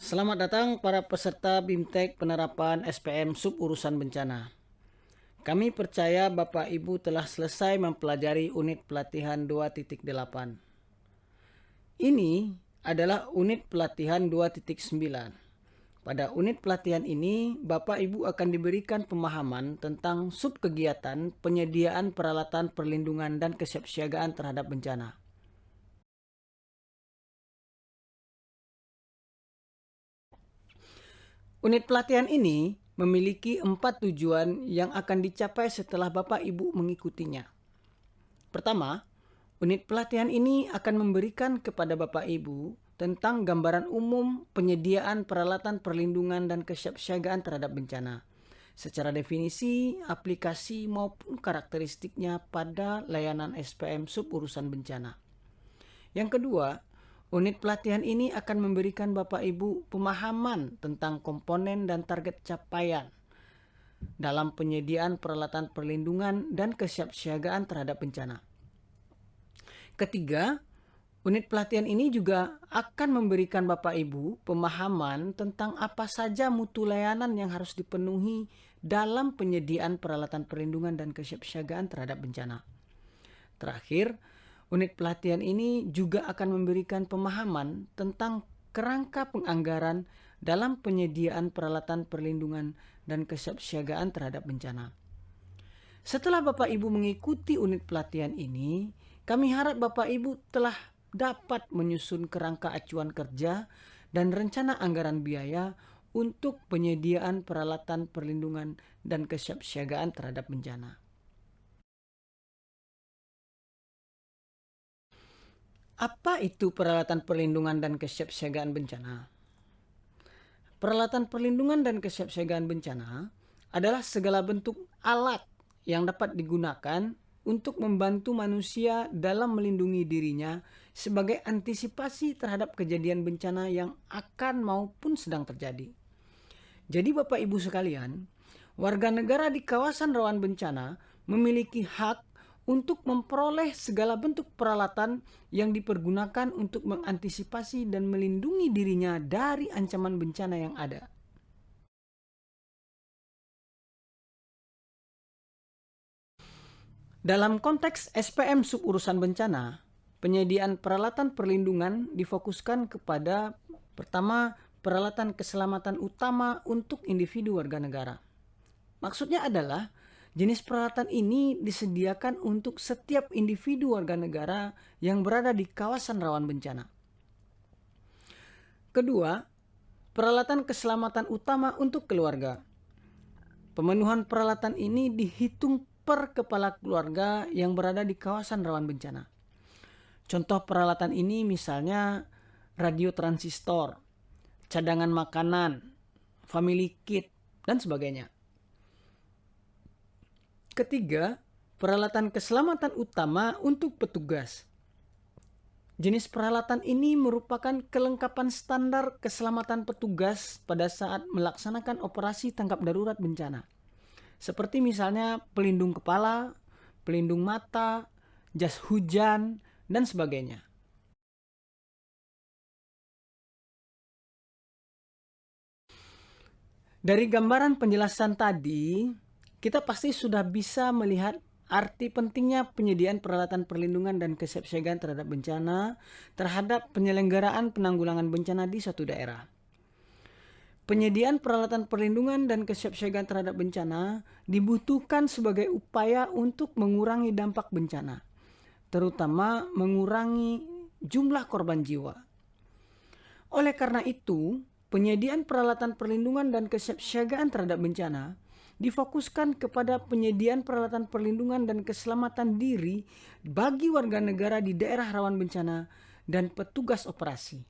Selamat datang para peserta BIMTEK penerapan SPM sub urusan bencana. Kami percaya Bapak Ibu telah selesai mempelajari unit pelatihan 2.8. Ini adalah unit pelatihan 2.9. Pada unit pelatihan ini, Bapak Ibu akan diberikan pemahaman tentang sub kegiatan penyediaan peralatan perlindungan dan kesiapsiagaan terhadap bencana. Unit pelatihan ini memiliki 4 tujuan yang akan dicapai setelah Bapak Ibu mengikutinya. Pertama, unit pelatihan ini akan memberikan kepada Bapak Ibu tentang gambaran umum penyediaan peralatan perlindungan dan kesiapsiagaan terhadap bencana, secara definisi, aplikasi maupun karakteristiknya pada layanan SPM sub urusan bencana. Yang kedua, unit pelatihan ini akan memberikan Bapak Ibu pemahaman tentang komponen dan target capaian dalam penyediaan peralatan perlindungan dan kesiapsiagaan terhadap bencana. Ketiga, unit pelatihan ini juga akan memberikan Bapak Ibu pemahaman tentang apa saja mutu layanan yang harus dipenuhi dalam penyediaan peralatan perlindungan dan kesiapsiagaan terhadap bencana. Terakhir, unit pelatihan ini juga akan memberikan pemahaman tentang kerangka penganggaran dalam penyediaan peralatan perlindungan dan kesiapsiagaan terhadap bencana. Setelah Bapak Ibu mengikuti unit pelatihan ini, kami harap Bapak Ibu telah dapat menyusun kerangka acuan kerja dan rencana anggaran biaya untuk penyediaan peralatan perlindungan dan kesiapsiagaan terhadap bencana. Apa itu peralatan perlindungan dan kesiapsiagaan bencana? Peralatan perlindungan dan kesiapsiagaan bencana adalah segala bentuk alat yang dapat digunakan untuk membantu manusia dalam melindungi dirinya sebagai antisipasi terhadap kejadian bencana yang akan maupun sedang terjadi. Jadi Bapak Ibu sekalian, warga negara di kawasan rawan bencana memiliki hak untuk memperoleh segala bentuk peralatan yang dipergunakan untuk mengantisipasi dan melindungi dirinya dari ancaman bencana yang ada. Dalam konteks SPM sub urusan bencana, penyediaan peralatan perlindungan difokuskan kepada pertama, peralatan keselamatan utama untuk individu warga negara. Maksudnya adalah jenis peralatan ini disediakan untuk setiap individu warga negara yang berada di kawasan rawan bencana. Kedua, peralatan keselamatan utama untuk keluarga. Pemenuhan peralatan ini dihitung per kepala keluarga yang berada di kawasan rawan bencana. Contoh peralatan ini misalnya radio transistor, cadangan makanan, family kit, dan sebagainya. Ketiga, peralatan keselamatan utama untuk petugas. Jenis peralatan ini merupakan kelengkapan standar keselamatan petugas pada saat melaksanakan operasi tangkap darurat bencana. Seperti misalnya pelindung kepala, pelindung mata, jas hujan, dan sebagainya. Dari gambaran penjelasan tadi, kita pasti sudah bisa melihat arti pentingnya penyediaan peralatan perlindungan dan kesiapsiagaan terhadap bencana terhadap penyelenggaraan penanggulangan bencana di suatu daerah. Penyediaan peralatan perlindungan dan kesiapsiagaan terhadap bencana dibutuhkan sebagai upaya untuk mengurangi dampak bencana, terutama mengurangi jumlah korban jiwa. Oleh karena itu, penyediaan peralatan perlindungan dan kesiapsiagaan terhadap bencana difokuskan kepada penyediaan peralatan perlindungan dan keselamatan diri bagi warga negara di daerah rawan bencana dan petugas operasi.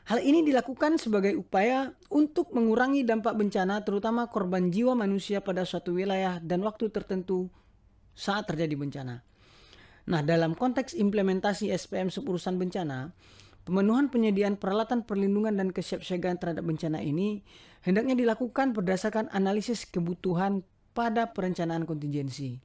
Hal ini dilakukan sebagai upaya untuk mengurangi dampak bencana, terutama korban jiwa manusia pada suatu wilayah dan waktu tertentu saat terjadi bencana. Nah, dalam konteks implementasi SPM sub urusan bencana, pemenuhan penyediaan peralatan perlindungan dan kesiapsiagaan terhadap bencana ini hendaknya dilakukan berdasarkan analisis kebutuhan pada perencanaan kontingensi.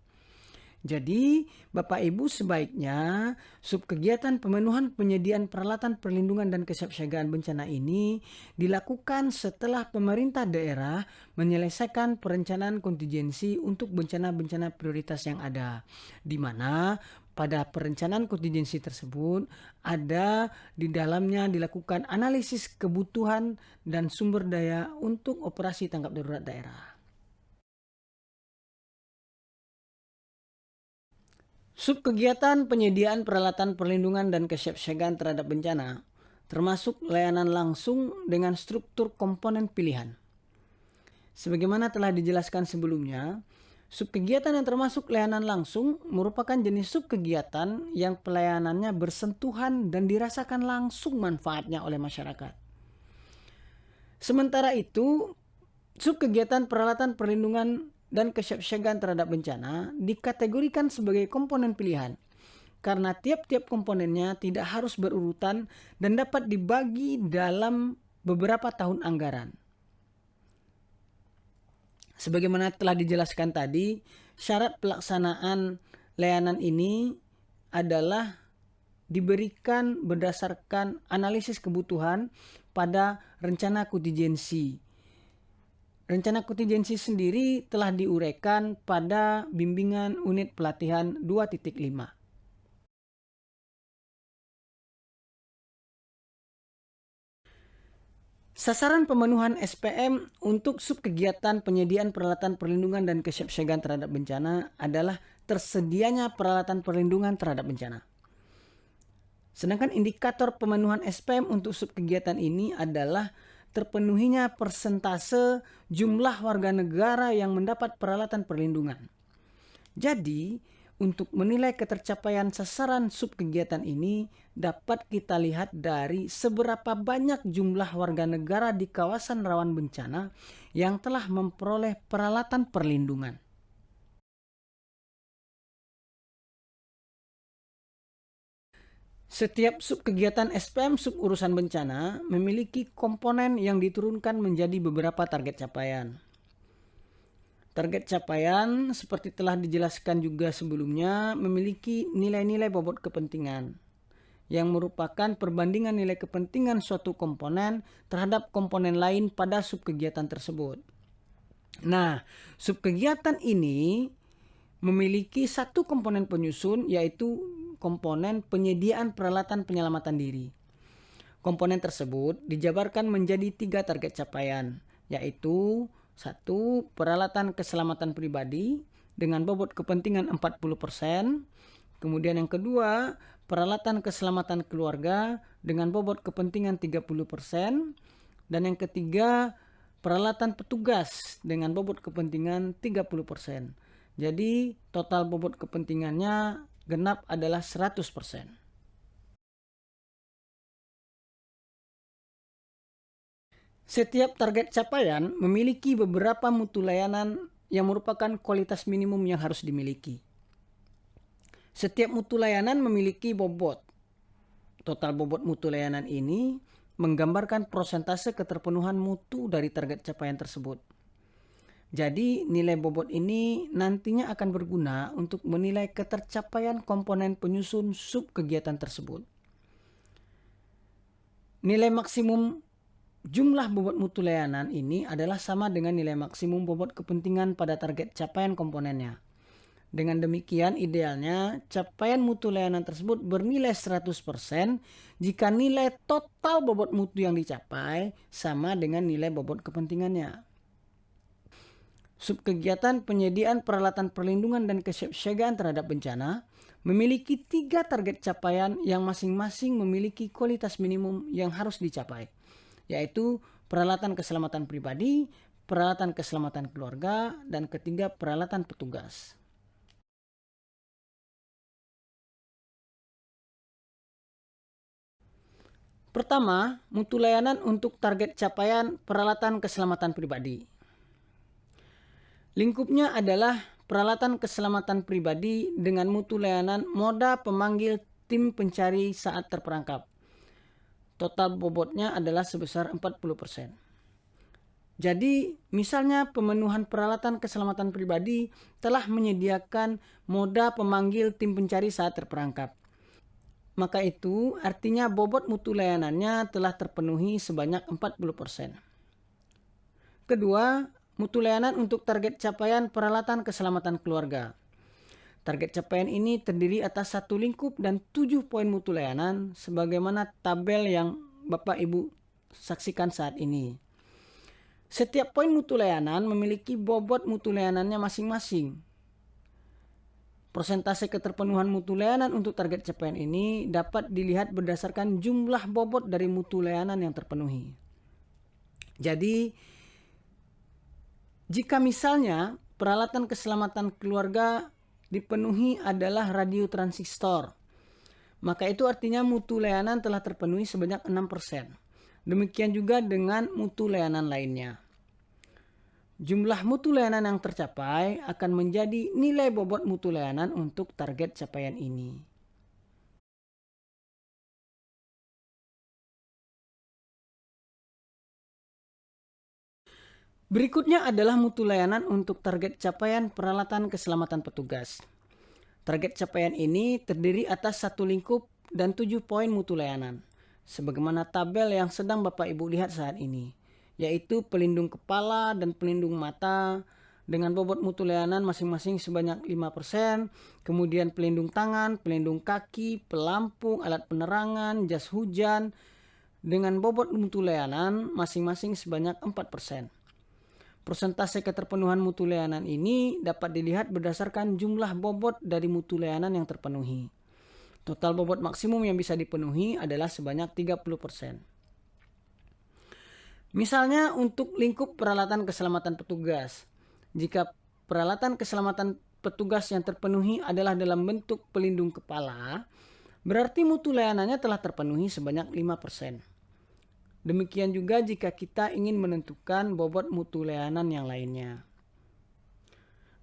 Jadi, Bapak Ibu sebaiknya subkegiatan pemenuhan penyediaan peralatan perlindungan dan kesiapsiagaan bencana ini dilakukan setelah pemerintah daerah menyelesaikan perencanaan kontingensi untuk bencana-bencana prioritas yang ada, di mana pada perencanaan kontingensi tersebut ada di dalamnya dilakukan analisis kebutuhan dan sumber daya untuk operasi tanggap darurat daerah. Subkegiatan penyediaan peralatan perlindungan dan kesiapsiagaan terhadap bencana termasuk layanan langsung dengan struktur komponen pilihan. Sebagaimana telah dijelaskan sebelumnya, subkegiatan yang termasuk layanan langsung merupakan jenis subkegiatan yang pelayanannya bersentuhan dan dirasakan langsung manfaatnya oleh masyarakat. Sementara itu, subkegiatan peralatan perlindungan dan kesiapsiagaan terhadap bencana dikategorikan sebagai komponen pilihan karena tiap-tiap komponennya tidak harus berurutan dan dapat dibagi dalam beberapa tahun anggaran. Sebagaimana telah dijelaskan tadi, syarat pelaksanaan layanan ini adalah diberikan berdasarkan analisis kebutuhan pada rencana kontingensi. Rencana kontingensi sendiri telah diuraikan pada bimbingan unit pelatihan 2.5. Sasaran pemenuhan SPM untuk subkegiatan penyediaan peralatan perlindungan dan kesiapsiagaan terhadap bencana adalah tersedianya peralatan perlindungan terhadap bencana. Sedangkan indikator pemenuhan SPM untuk subkegiatan ini adalah terpenuhinya persentase jumlah warga negara yang mendapat peralatan perlindungan. Jadi, untuk menilai ketercapaian sasaran subkegiatan ini dapat kita lihat dari seberapa banyak jumlah warga negara di kawasan rawan bencana yang telah memperoleh peralatan perlindungan. Setiap subkegiatan SPM suburusan bencana memiliki komponen yang diturunkan menjadi beberapa target capaian. Target capaian seperti telah dijelaskan juga sebelumnya memiliki nilai-nilai bobot kepentingan yang merupakan perbandingan nilai kepentingan suatu komponen terhadap komponen lain pada subkegiatan tersebut. Nah, subkegiatan ini memiliki satu komponen penyusun yaitu komponen penyediaan peralatan penyelamatan diri. Komponen tersebut dijabarkan menjadi 3 target capaian, yaitu 1. Peralatan keselamatan pribadi dengan bobot kepentingan 40%. Kemudian yang kedua, peralatan keselamatan keluarga dengan bobot kepentingan 30%. Dan yang ketiga, peralatan petugas dengan bobot kepentingan 30%. Jadi total bobot kepentingannya genap adalah 100%. Setiap target capaian memiliki beberapa mutu layanan yang merupakan kualitas minimum yang harus dimiliki. Setiap mutu layanan memiliki bobot. Total bobot mutu layanan ini menggambarkan prosentase keterpenuhan mutu dari target capaian tersebut. Jadi nilai bobot ini nantinya akan berguna untuk menilai ketercapaian komponen penyusun subkegiatan tersebut. Nilai maksimum jumlah bobot mutu layanan ini adalah sama dengan nilai maksimum bobot kepentingan pada target capaian komponennya. Dengan demikian idealnya capaian mutu layanan tersebut bernilai 100% jika nilai total bobot mutu yang dicapai sama dengan nilai bobot kepentingannya. Subkegiatan penyediaan peralatan perlindungan dan kesiapsiagaan terhadap bencana memiliki 3 target capaian yang masing-masing memiliki kualitas minimum yang harus dicapai, yaitu peralatan keselamatan pribadi, peralatan keselamatan keluarga, dan ketiga peralatan petugas. Pertama, mutu layanan untuk target capaian peralatan keselamatan pribadi. Lingkupnya adalah peralatan keselamatan pribadi dengan mutu layanan moda pemanggil tim pencari saat terperangkap. Total bobotnya adalah sebesar 40%. Jadi, misalnya pemenuhan peralatan keselamatan pribadi telah menyediakan moda pemanggil tim pencari saat terperangkap. Maka itu artinya bobot mutu layanannya telah terpenuhi sebanyak 40%. Kedua, mutu layanan untuk target capaian peralatan keselamatan keluarga. Target capaian ini terdiri atas satu lingkup dan 7 poin mutu layanan sebagaimana tabel yang Bapak Ibu saksikan saat ini. Setiap poin mutu layanan memiliki bobot mutu layanannya masing-masing. Persentase keterpenuhan mutu layanan untuk target capaian ini dapat dilihat berdasarkan jumlah bobot dari mutu layanan yang terpenuhi. Jadi, jika misalnya peralatan keselamatan keluarga dipenuhi adalah radio transistor, maka itu artinya mutu layanan telah terpenuhi sebanyak 6%. Demikian juga dengan mutu layanan lainnya. Jumlah mutu layanan yang tercapai akan menjadi nilai bobot mutu layanan untuk target capaian ini. Berikutnya adalah mutu layanan untuk target capaian peralatan keselamatan petugas. Target capaian ini terdiri atas satu lingkup dan 7 poin mutu layanan, sebagaimana tabel yang sedang Bapak Ibu lihat saat ini, yaitu pelindung kepala dan pelindung mata dengan bobot mutu layanan masing-masing sebanyak 5%, kemudian pelindung tangan, pelindung kaki, pelampung, alat penerangan, jas hujan dengan bobot mutu layanan masing-masing sebanyak 4%. Persentase keterpenuhan mutu layanan ini dapat dilihat berdasarkan jumlah bobot dari mutu layanan yang terpenuhi. Total bobot maksimum yang bisa dipenuhi adalah sebanyak 30%. Misalnya untuk lingkup peralatan keselamatan petugas. Jika peralatan keselamatan petugas yang terpenuhi adalah dalam bentuk pelindung kepala, berarti mutu layanannya telah terpenuhi sebanyak 5%. Demikian juga jika kita ingin menentukan bobot mutu layanan yang lainnya.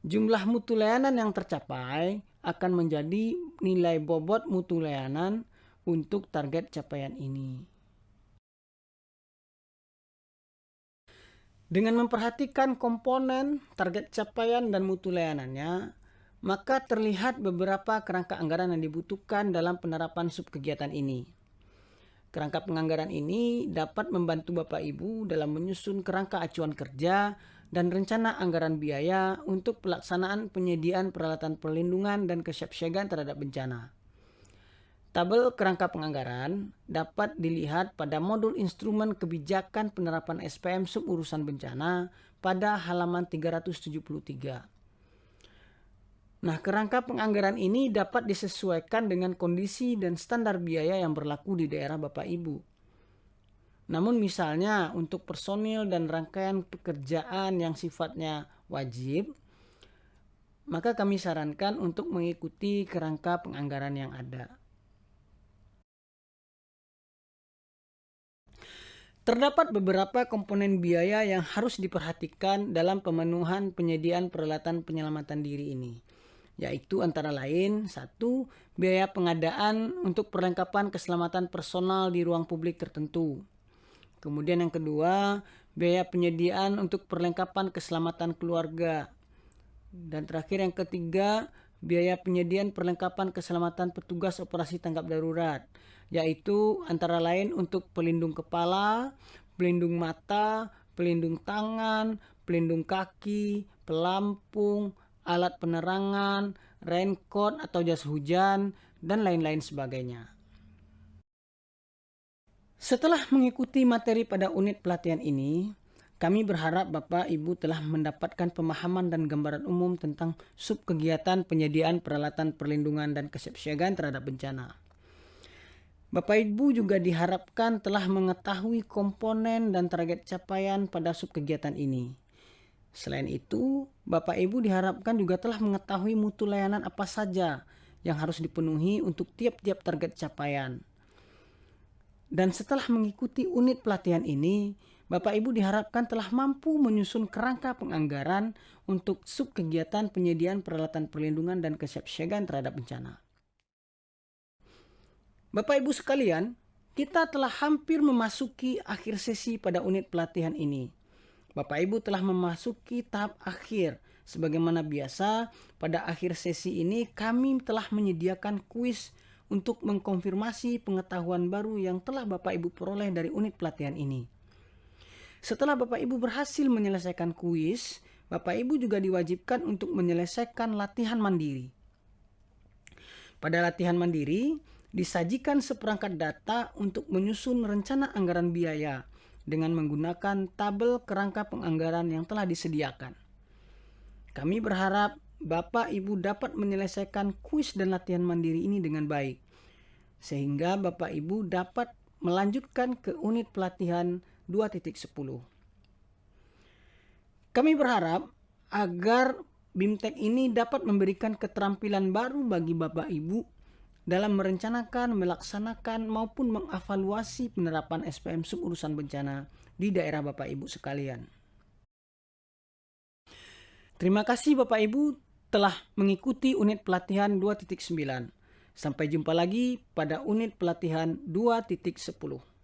Jumlah mutu layanan yang tercapai akan menjadi nilai bobot mutu layanan untuk target capaian ini. Dengan memperhatikan komponen, target capaian, dan mutu layanannya, maka terlihat beberapa kerangka anggaran yang dibutuhkan dalam penerapan subkegiatan ini. Kerangka penganggaran ini dapat membantu Bapak Ibu dalam menyusun kerangka acuan kerja dan rencana anggaran biaya untuk pelaksanaan penyediaan peralatan perlindungan dan kesiapsiagaan terhadap bencana. Tabel kerangka penganggaran dapat dilihat pada modul instrumen kebijakan penerapan SPM suburusan bencana pada halaman 373. Nah, kerangka penganggaran ini dapat disesuaikan dengan kondisi dan standar biaya yang berlaku di daerah Bapak Ibu. Namun misalnya untuk personil dan rangkaian pekerjaan yang sifatnya wajib, maka kami sarankan untuk mengikuti kerangka penganggaran yang ada. Terdapat beberapa komponen biaya yang harus diperhatikan dalam pemenuhan penyediaan peralatan penyelamatan diri ini, yaitu antara lain 1. Biaya pengadaan untuk perlengkapan keselamatan personal di ruang publik tertentu. Kemudian yang kedua, biaya penyediaan untuk perlengkapan keselamatan keluarga. Dan terakhir yang ketiga, biaya penyediaan perlengkapan keselamatan petugas operasi tanggap darurat, yaitu antara lain untuk pelindung kepala, pelindung mata, pelindung tangan, pelindung kaki, pelampung, alat penerangan, raincoat atau jas hujan, dan lain-lain sebagainya. Setelah mengikuti materi pada unit pelatihan ini, kami berharap Bapak Ibu telah mendapatkan pemahaman dan gambaran umum tentang subkegiatan penyediaan peralatan perlindungan dan kesiapsiagaan terhadap bencana. Bapak Ibu juga diharapkan telah mengetahui komponen dan target capaian pada subkegiatan ini. Selain itu, Bapak Ibu diharapkan juga telah mengetahui mutu layanan apa saja yang harus dipenuhi untuk tiap-tiap target capaian. Dan setelah mengikuti unit pelatihan ini, Bapak Ibu diharapkan telah mampu menyusun kerangka penganggaran untuk subkegiatan penyediaan peralatan perlindungan dan kesiapsiagaan terhadap bencana. Bapak Ibu sekalian, kita telah hampir memasuki akhir sesi pada unit pelatihan ini. Bapak Ibu telah memasuki tahap akhir. Sebagaimana biasa, pada akhir sesi ini kami telah menyediakan kuis untuk mengkonfirmasi pengetahuan baru yang telah Bapak Ibu peroleh dari unit pelatihan ini. Setelah Bapak Ibu berhasil menyelesaikan kuis, Bapak Ibu juga diwajibkan untuk menyelesaikan latihan mandiri. Pada latihan mandiri, disajikan seperangkat data untuk menyusun rencana anggaran biaya dengan menggunakan tabel kerangka penganggaran yang telah disediakan. Kami berharap Bapak Ibu dapat menyelesaikan kuis dan latihan mandiri ini dengan baik, sehingga Bapak Ibu dapat melanjutkan ke unit pelatihan 2.10. Kami berharap agar BIMTEK ini dapat memberikan keterampilan baru bagi Bapak Ibu dalam merencanakan, melaksanakan, maupun mengevaluasi penerapan SPM suburusan bencana di daerah Bapak Ibu sekalian. Terima kasih Bapak Ibu telah mengikuti unit pelatihan 2.9. Sampai jumpa lagi pada unit pelatihan 2.10.